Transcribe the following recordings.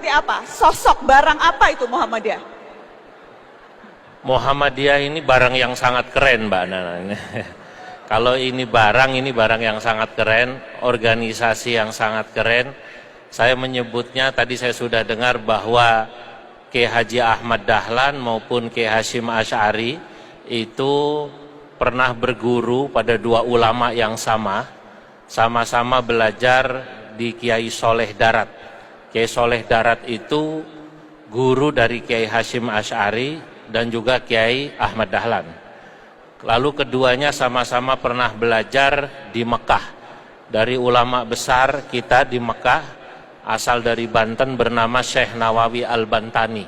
seperti apa? Sosok barang apa itu Muhammadiyah? Muhammadiyah ini barang yang sangat keren, Mbak Nana. Kalau ini barang yang sangat keren, organisasi yang sangat keren. Saya menyebutnya, tadi saya sudah dengar bahwa Kiai Haji Ahmad Dahlan maupun Kiai Hasyim Asy'ari itu pernah berguru pada dua ulama yang sama-sama belajar di Kiai Soleh Darat. Kiai Soleh Darat itu guru dari Kiai Hasyim Asy'ari dan juga Kiai Ahmad Dahlan. Lalu keduanya sama-sama pernah belajar di Mekah. Dari ulama besar kita di Mekah, asal dari Banten, bernama Syekh Nawawi Al-Bantani.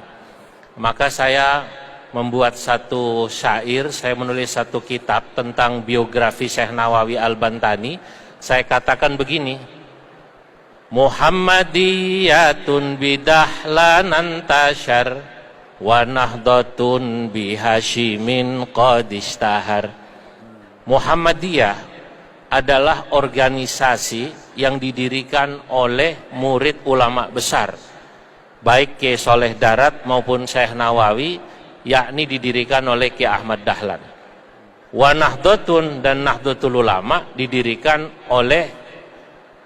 Maka saya membuat satu syair, saya menulis satu kitab tentang biografi Syekh Nawawi Al-Bantani. Saya katakan begini, Muhammadiyatun bidahlan tashar wa nahdhatun bihasyimin qadishtahar. Muhammadiyah adalah organisasi yang didirikan oleh murid ulama besar, baik Kiai Soleh Darat maupun Syekh Nawawi, yakni didirikan oleh Kiai Ahmad Dahlan. Wa Nahdhatun dan Nahdlatul Ulama didirikan oleh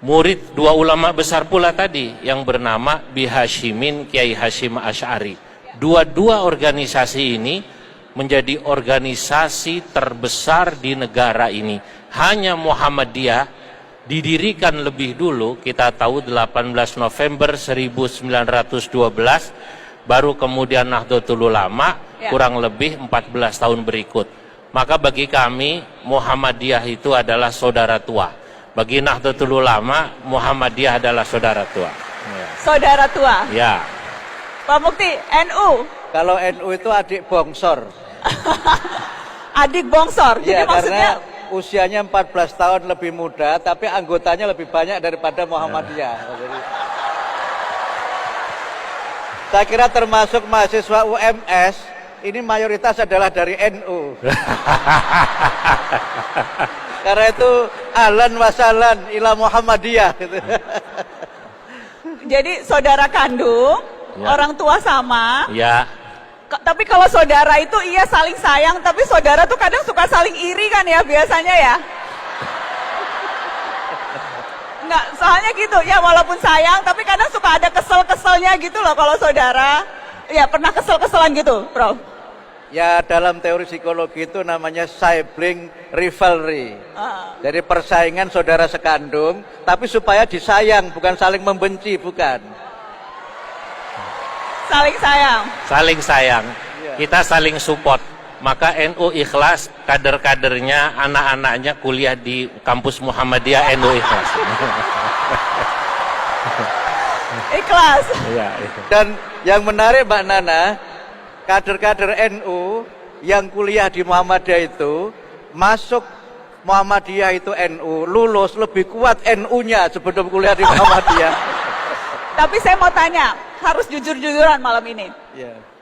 murid dua ulama besar pula tadi yang bernama Bihasyimin Kiai Hasyim Asy'ari. Dua-dua organisasi ini menjadi organisasi terbesar di negara ini. Hanya Muhammadiyah didirikan lebih dulu, kita tahu 18 November 1912, baru kemudian Nahdlatul Ulama kurang lebih 14 tahun berikut. Maka bagi kami Muhammadiyah itu adalah saudara tua. Bagi Nahdlatul Ulama, Muhammadiyah adalah saudara tua. Ya. Saudara tua? Ya. Pak Mukti, NU? Kalau NU itu adik bongsor. Adik bongsor, jadi Ya, maksudnya... karena usianya 14 tahun lebih muda, tapi anggotanya lebih banyak daripada Muhammadiyah. Jadi, saya kira termasuk mahasiswa UMS, ini mayoritas adalah dari NU. Karena itu ahlan wasalan ila Muhammadiyah. Gitu. Jadi saudara kandung, orang tua sama. Ya. Tapi kalau saudara itu iya saling sayang, tapi saudara tuh kadang suka saling iri kan ya biasanya ya. Enggak, soalnya gitu ya, walaupun sayang tapi kadang suka ada kesel-keselnya gitu loh kalau saudara. Ya pernah kesel-keselan gitu, Prof? Ya, dalam teori psikologi itu namanya sibling rivalry. Jadi persaingan saudara sekandung, tapi supaya disayang, bukan saling membenci, bukan. Saling sayang. Saling sayang. Kita saling support. Maka NU ikhlas, kader-kadernya, anak-anaknya kuliah di kampus Muhammadiyah, NU ikhlas. Ikhlas. Ya, Dan yang menarik Mbak Nana, kader-kader NU yang kuliah di Muhammadiyah itu masuk Muhammadiyah itu NU, lulus lebih kuat NU-nya sebelum kuliah di Muhammadiyah. Tapi saya mau tanya, harus jujur-jujuran malam ini.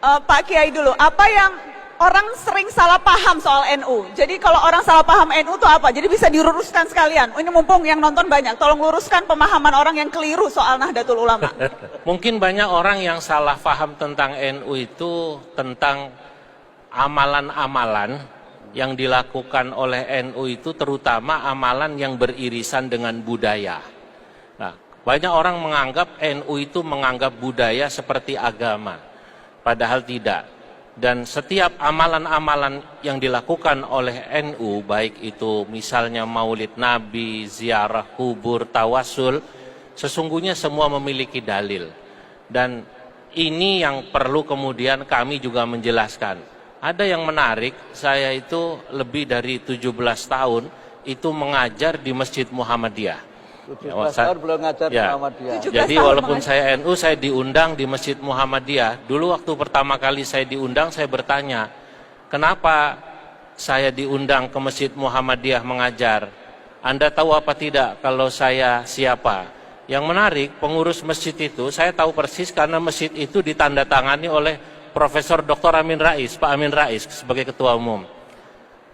Pak Kiai dulu, apa yang orang sering salah paham soal NU? Jadi kalau orang salah paham NU itu apa? Jadi bisa diluruskan sekalian. Ini mumpung yang nonton banyak, tolong luruskan pemahaman orang yang keliru soal Nahdlatul Ulama. Mungkin banyak orang yang salah paham tentang NU itu tentang amalan-amalan yang dilakukan oleh NU itu, terutama amalan yang beririsan dengan budaya. Nah, banyak orang menganggap NU itu menganggap budaya seperti agama, padahal tidak. Dan setiap amalan-amalan yang dilakukan oleh NU, baik itu misalnya maulid Nabi, ziarah kubur, tawasul, sesungguhnya semua memiliki dalil. Dan ini yang perlu kemudian kami juga menjelaskan. Ada yang menarik, saya itu lebih dari 17 tahun itu mengajar di Masjid Muhammadiyah. 17 tahun belum ngajar Muhammadiyah. Jadi walaupun saya NU, saya diundang di Masjid Muhammadiyah. Dulu waktu pertama kali saya diundang, saya bertanya, kenapa saya diundang ke Masjid Muhammadiyah mengajar? Anda tahu apa tidak kalau saya siapa? Yang menarik, pengurus masjid itu, saya tahu persis karena masjid itu ditandatangani oleh Profesor Dr. Amin Rais, Pak Amin Rais sebagai ketua umum.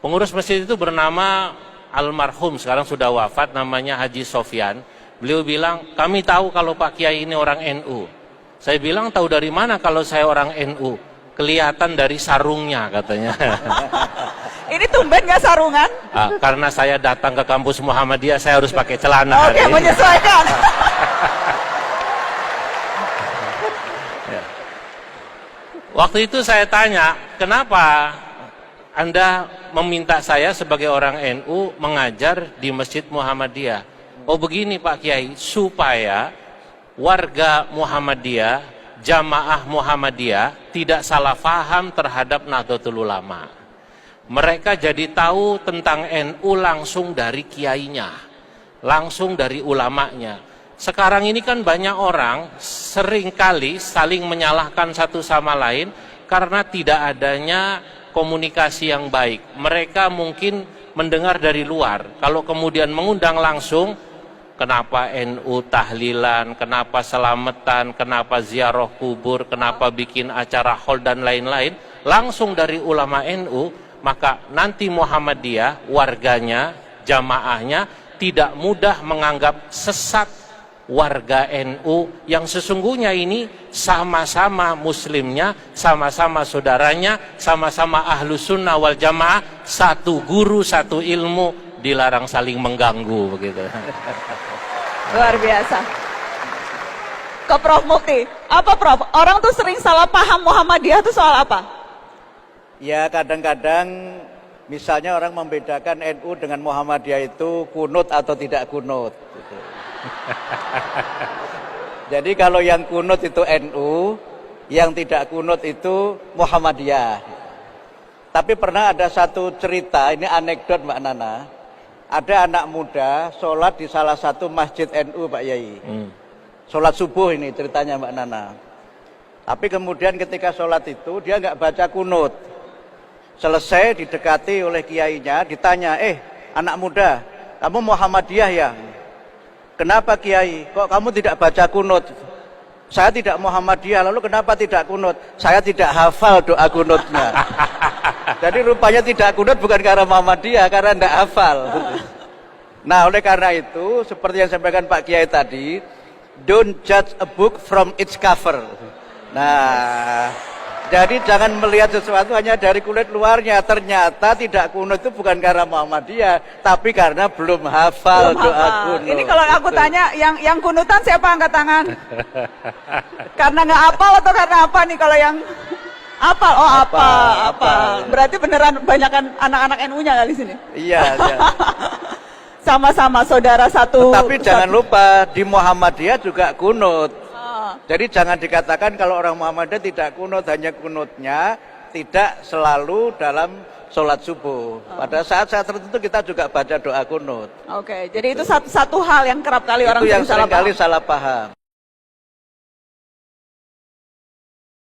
Pengurus masjid itu bernama almarhum, sekarang sudah wafat, namanya Haji Sofyan. Beliau bilang, kami tahu kalau Pak Kiai ini orang NU. Saya bilang, tahu dari mana kalau saya orang NU? Kelihatan dari sarungnya katanya. Ini tumben nggak sarungan? Karena saya datang ke kampus Muhammadiyah, saya harus pakai celana. Oke, hari ini. menyesuaikan. Waktu itu saya tanya, kenapa Anda meminta saya sebagai orang NU mengajar di Masjid Muhammadiyah? Oh begini Pak Kiai, supaya warga Muhammadiyah, jamaah Muhammadiyah tidak salah faham terhadap Nahdlatul Ulama. Mereka jadi tahu tentang NU langsung dari kiainya, langsung dari ulamanya. Sekarang ini kan banyak orang seringkali saling menyalahkan satu sama lain karena tidak adanya komunikasi yang baik. Mereka mungkin mendengar dari luar, kalau kemudian mengundang langsung, kenapa NU tahlilan, kenapa selamatan, kenapa ziarah kubur, kenapa bikin acara haul dan lain-lain, langsung dari ulama NU, maka nanti Muhammadiyah, warganya, jamaahnya, tidak mudah menganggap sesat warga NU yang sesungguhnya ini sama-sama muslimnya, sama-sama saudaranya, sama-sama ahlu sunnah wal jamaah, satu guru, satu ilmu, dilarang saling mengganggu begitu. Luar biasa. Ke Prof Mukti, apa Prof? Orang tuh sering salah paham Muhammadiyah itu soal apa? Ya kadang-kadang misalnya orang membedakan NU dengan Muhammadiyah itu kunut atau tidak kunut. Gitu. Jadi kalau yang kunut itu NU, yang tidak kunut itu Muhammadiyah. Tapi pernah ada satu cerita, ini anekdot Mbak Nana. Ada anak muda sholat di salah satu masjid NU Pak Yai. Sholat subuh ini ceritanya Mbak Nana. Tapi kemudian ketika sholat itu dia nggak baca kunut. Selesai didekati oleh kiainya, ditanya, anak muda, kamu Muhammadiyah ya? Kenapa Kiai? Kok kamu tidak baca kunut? Saya tidak Muhammadiyah, lalu kenapa tidak kunut? Saya tidak hafal doa kunutnya. Jadi rupanya tidak kunut bukan karena Muhammadiyah, karena tidak hafal. Nah oleh karena itu, seperti yang sampaikan Pak Kiai tadi, don't judge a book from its cover. Nah, jadi jangan melihat sesuatu hanya dari kulit luarnya. Ternyata tidak kunut itu bukan karena Muhammadiyah, tapi karena belum hafal doa kunut. Ini kalau aku tanya, yang kunutan siapa angkat tangan? Karena nggak hafal atau karena apa nih kalau yang hafal? Oh hafal. Berarti beneran banyakan anak-anak NU-nya kali sini. Iya. Sama-sama saudara satu. Tapi jangan lupa di Muhammadiyah juga kunut. Jadi jangan dikatakan kalau orang Muhammadiyah tidak kunut, hanya kunutnya tidak selalu dalam sholat subuh. Pada saat-saat tertentu kita juga baca doa kunut. Oke, jadi itu satu hal yang kerap kali orang itu yang salah sering kali salah paham.